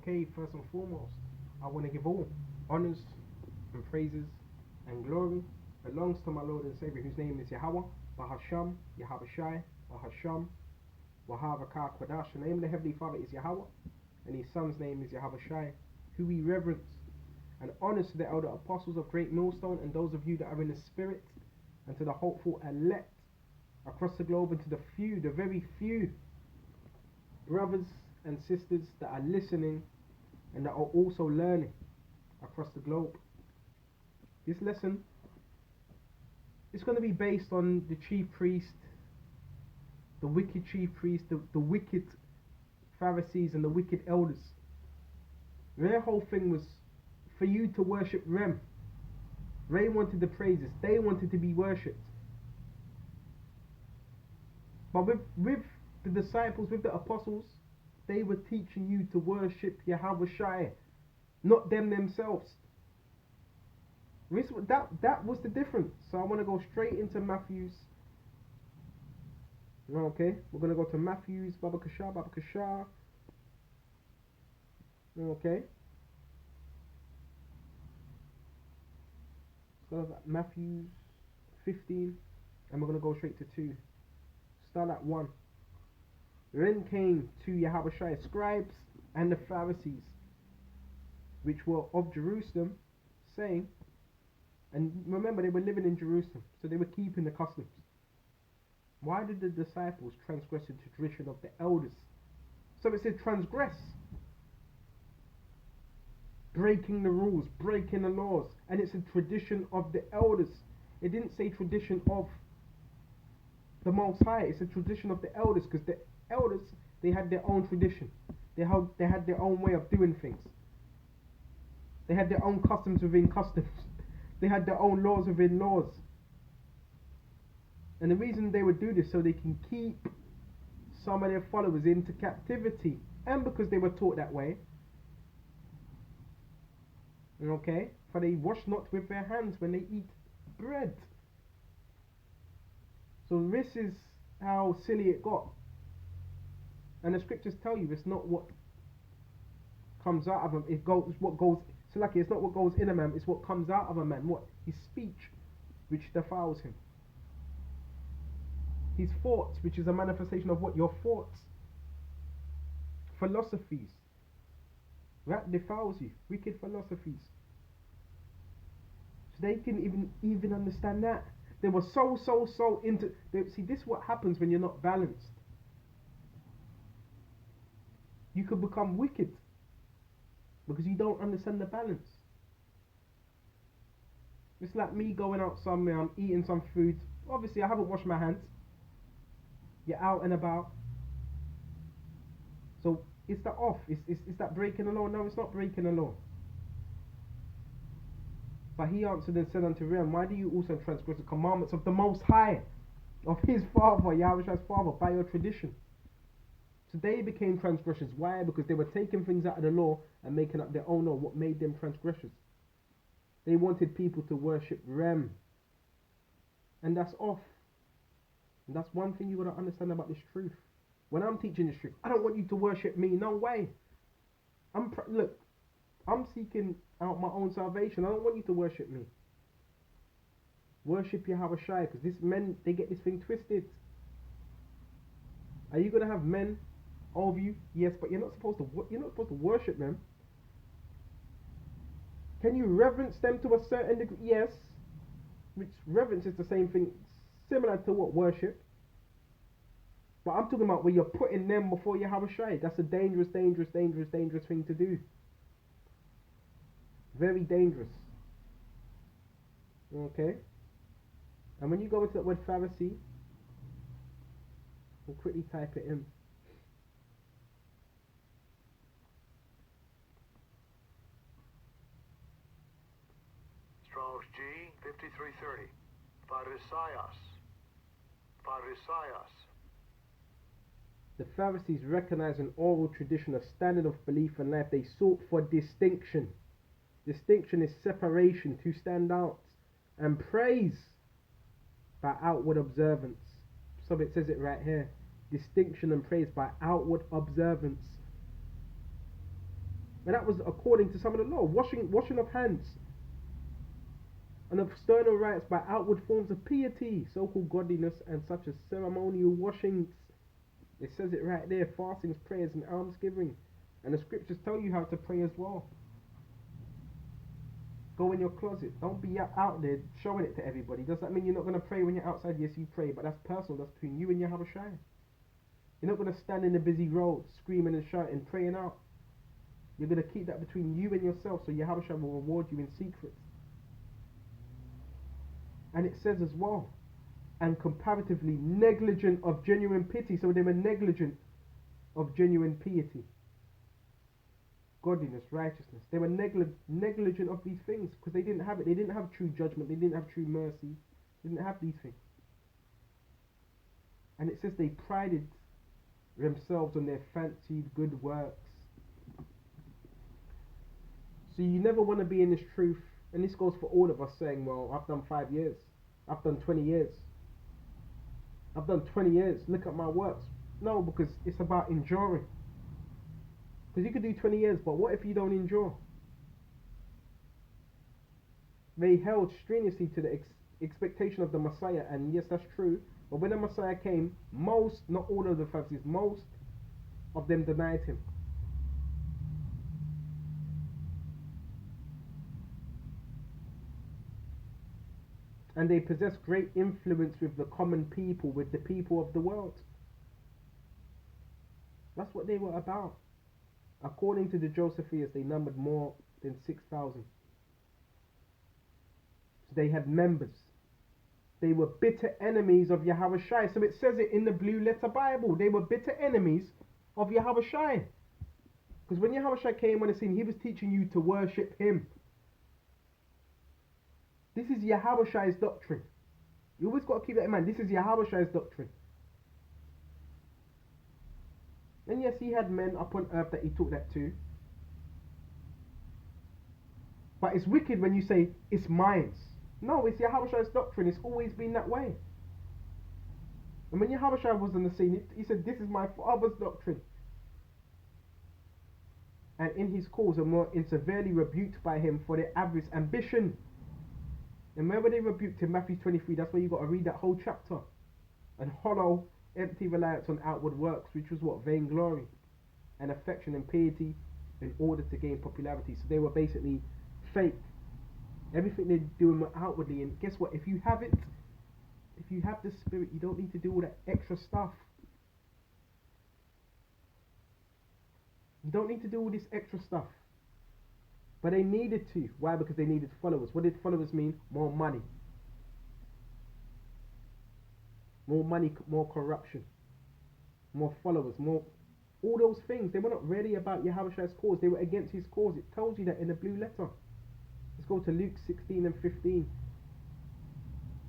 Okay, first and foremost, I want to give all honors and praises and glory belongs to my Lord and Savior, whose name is Yahweh, Bahasham, Yahabashai, Bahasham, Wahavakar Kwadash. The name of the Heavenly Father is Yahweh, and his Son's name is Yahabashai, who we reverence. And honors to the elder apostles of Great Millstone, and those of you that are in the Spirit, and to the hopeful elect across the globe, and to the few, the very few brothers and sisters that are listening and that are also learning across the globe. This lesson is going to be based on the chief priest, the wicked chief priest, the wicked Pharisees and the wicked elders. Their whole thing was for you to worship them. They wanted the praises. They wanted to be worshipped. But with the disciples, with the apostles, they were teaching you to worship Yahweh Shai, not them themselves. That was the difference. So I want to go straight into Matthew's. Okay, we're going to go to Matthew's, Baba Kasha. Okay. So Matthew's 15, and we're going to go straight to 2. Start at 1. Then came to Yahushua scribes and the Pharisees, which were of Jerusalem, saying, and remember they were living in Jerusalem, so they were keeping the customs. Why did the disciples transgress the tradition of the elders? So it said transgress, breaking the rules, breaking the laws, and it's a tradition of the elders. It didn't say tradition of the Most High. It's a tradition of the elders, because the elders, they had their own tradition. They had their own way of doing things. They had their own customs within customs. They had their own laws within laws. And the reason they would do this, so they can keep some of their followers into captivity, and because they were taught that way. Okay, for they wash not with their hands when they eat bread. So this is how silly it got. And the scriptures tell you it's not what comes out of him, it's what goes. So like it's not what goes in a man, it's what comes out of a man. What? His speech, which defiles him. His thoughts, which is a manifestation of what? Your thoughts. Philosophies. That defiles you. Wicked philosophies. So they couldn't even understand that. They were so into. See, this is what happens when you're not balanced. You could become wicked because you don't understand the balance. It's like me going out somewhere, I'm eating some food. Obviously, I haven't washed my hands. You're out and about. So it's that off. It's that breaking the law. No, it's not breaking the law. But he answered and said unto them, why do you also transgress the commandments of the Most High, of his Father, Yahweh's Father, by your tradition? So they became transgressors. Why? Because they were taking things out of the law and making up their own law. What made them transgressors? They wanted people to worship them. And that's off. And that's one thing you got to understand about this truth. When I'm teaching this truth, I don't want you to worship me. No way. Look, I'm seeking out my own salvation. I don't want you to worship me. Worship Yahweh Shai, because these men, they get this thing twisted. Are you going to have men over you? Yes, but you're not supposed to worship them. Can you reverence them to a certain degree? Yes. Which reverence is the same thing, similar to what? Worship. But I'm talking about where you're putting them before Yahweh Shai. That's a dangerous thing to do. Very dangerous. Okay? And when you go into that word Pharisee, we'll quickly type it in. Strong's G 5330. Pharisaios. The Pharisees recognized an oral tradition, a standard of belief and life. They sought for distinction. Distinction is separation, to stand out, and praise by outward observance. So it says it right here. Distinction and praise by outward observance. And that was according to some of the law. Washing of hands and of external rites by outward forms of piety, so-called godliness, and such as ceremonial washings. It says it right there, fastings, prayers, and almsgiving. And the scriptures tell you how to pray as well. Go in your closet. Don't be out there showing it to everybody. Does that mean you're not going to pray when you're outside? Yes, you pray, but that's personal. That's between you and your Yahawashi. You're not going to stand in the busy road screaming and shouting, praying out. You're going to keep that between you and yourself, so Yahawashi will reward you in secret. And it says as well, and comparatively negligent of genuine pity. So they were negligent of genuine piety, godliness, righteousness. They were negligent of these things because they didn't have it. They didn't have true judgment. They didn't have true mercy. They didn't have these things. And it says they prided themselves on their fancied good works. So you never want to be in this truth. And this goes for all of us saying, well, I've done 5 years. I've done 20 years. I've done 20 years. Look at my works. No, because it's about enduring. Because you could do 20 years, but what if you don't endure? They held strenuously to the expectation of the Messiah, and yes, that's true. But when the Messiah came, most, not all of the Pharisees, most of them denied him. And they possessed great influence with the common people, with the people of the world. That's what they were about. According to the Josephus, they numbered more than 6,000. So they had members. They were bitter enemies of Yahawashi. So it says it in the Blue Letter Bible. They were bitter enemies of Yahawashi. Because when Yahawashi came on the scene, he was teaching you to worship him. This is Yahawashi's doctrine. You always got to keep that in mind. This is Yahawashi's doctrine. And yes, he had men upon earth that he taught that to. But it's wicked when you say, it's mine. No, it's Yahawashi's doctrine. It's always been that way. And when Yahawashi was on the scene, he said, this is my father's doctrine. And in his cause, and were severely rebuked by him for their avarice, ambition. And remember they rebuked him, Matthew 23, that's where you got to read that whole chapter. And hollow, empty reliance on outward works, which was what? Vainglory and affection and piety in order to gain popularity. So they were basically fake. Everything they're doing outwardly, and guess what? If you have it, if you have the spirit, you don't need to do all that extra stuff. You don't need to do all this extra stuff. But they needed to. Why? Because they needed followers. What did followers mean? More money. More money, more corruption. More followers, more... all those things. They were not really about Yahawashi's cause. They were against his cause. It tells you that in the Blue Letter. Let's go to Luke 16 and 15.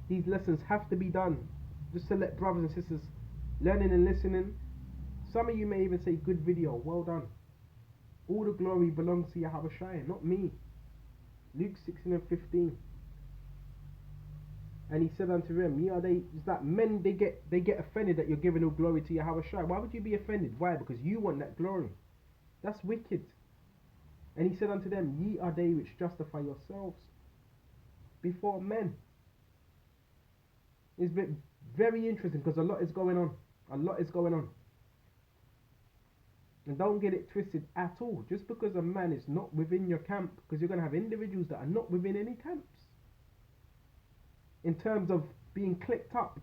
These lessons have to be done. Just to let brothers and sisters learning and listening. Some of you may even say, good video, well done. All the glory belongs to Yahawashi, not me. Luke 16 and 15. And he said unto them, ye are they, is that men, they get offended that you're giving all glory to Yahawashi. Why would you be offended? Why? Because you want that glory. That's wicked. And he said unto them, ye are they which justify yourselves before men. It's very interesting because a lot is going on. A lot is going on. And don't get it twisted at all. Just because a man is not within your camp, because you're going to have individuals that are not within any camps. In terms of being clicked up.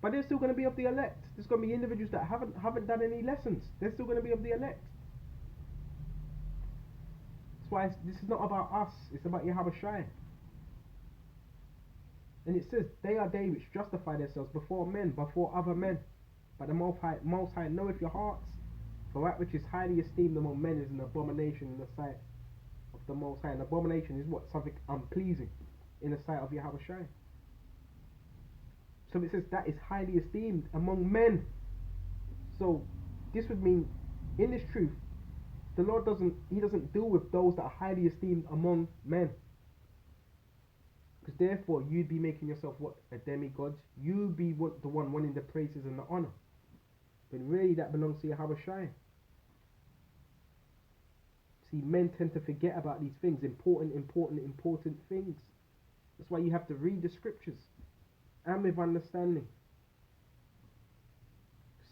But they're still going to be of the elect. There's going to be individuals that haven't done any lessons. They're still going to be of the elect. That's why this is not about us. It's about Yahawashi. And it says, they are they which justify themselves before men, before other men. But the Most High knoweth your hearts. For that which is highly esteemed among men is an abomination in the sight of the Most High. An abomination is what? Something unpleasing in the sight of Yahawashi. So it says that is highly esteemed among men. So this would mean, in this truth, the Lord doesn't deal with those that are highly esteemed among men. Because therefore you'd be making yourself what? A demigod. You'd be the one wanting the praises and the honor. But really that belongs to Yahawashi. See, men tend to forget about these things, important things. That's why you have to read the scriptures and with understanding.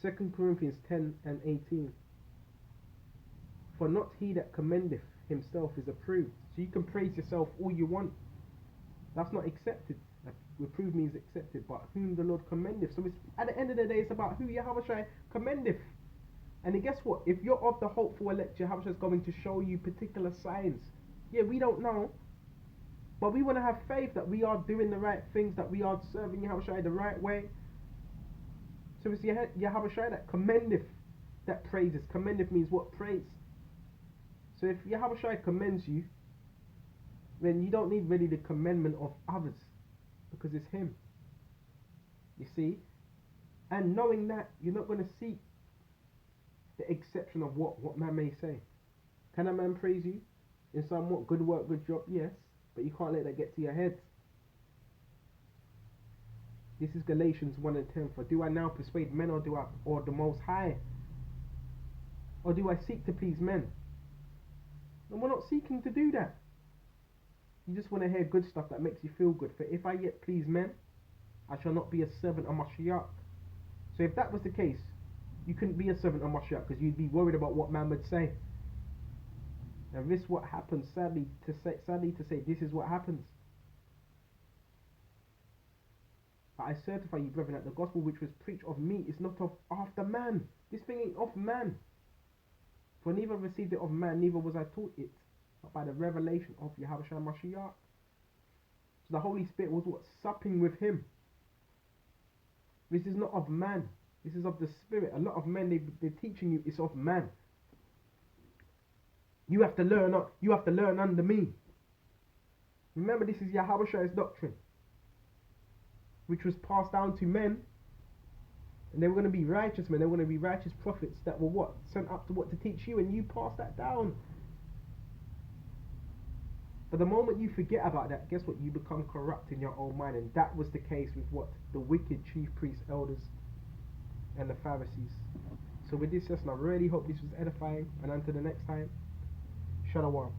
2 Corinthians 10 and 18. For not he that commendeth himself is approved. So you can praise yourself all you want. That's not accepted. Reprove means accepted, but whom the Lord commendeth. So it's, at the end of the day, it's about who Yahushua commendeth. And then guess what? If you're of the hopeful elect, Yahushua is going to show you particular signs. Yeah, we don't know, but we want to have faith that we are doing the right things, that we are serving Yahushua the right way. So it's Yahushua that commendeth, that praises. Commendeth means what? Praise. So if Yahushua commends you, then you don't need really the commendment of others, because it's him. You see? And knowing that, you're not going to seek the exception of what man may say. Can a man praise you in somewhat? Good work, good job, yes, but you can't let that get to your head. This is Galatians 1 and 10. For do I now persuade men, or the Most High? Or do I seek to please men? And we're not seeking to do that. You just want to hear good stuff that makes you feel good. For if I yet please men, I shall not be a servant of Mashiach. So if that was the case, you couldn't be a servant of Mashiach, because you'd be worried about what man would say. And this what happens, sadly to say, this is what happens. But I certify you, brethren, that the gospel which was preached of me is not of after man. This thing ain't of man. For neither received it of man, neither was I taught it, but by the revelation of Yahushua Mashiach. So the Holy Spirit was what? Supping with him. This is not of man. This is of the Spirit. A lot of men, they're teaching you it's of man. You have to learn under me. Remember, this is Yahushua's doctrine, which was passed down to men. And they were going to be righteous men. They were going to be righteous prophets that were what? Sent up to what? To teach you, and you pass that down. But the moment you forget about that, guess what? You become corrupt in your own mind. And that was the case with what? The wicked chief priests, elders, and the Pharisees. So with this lesson, I really hope this was edifying. And until the next time, Shalom.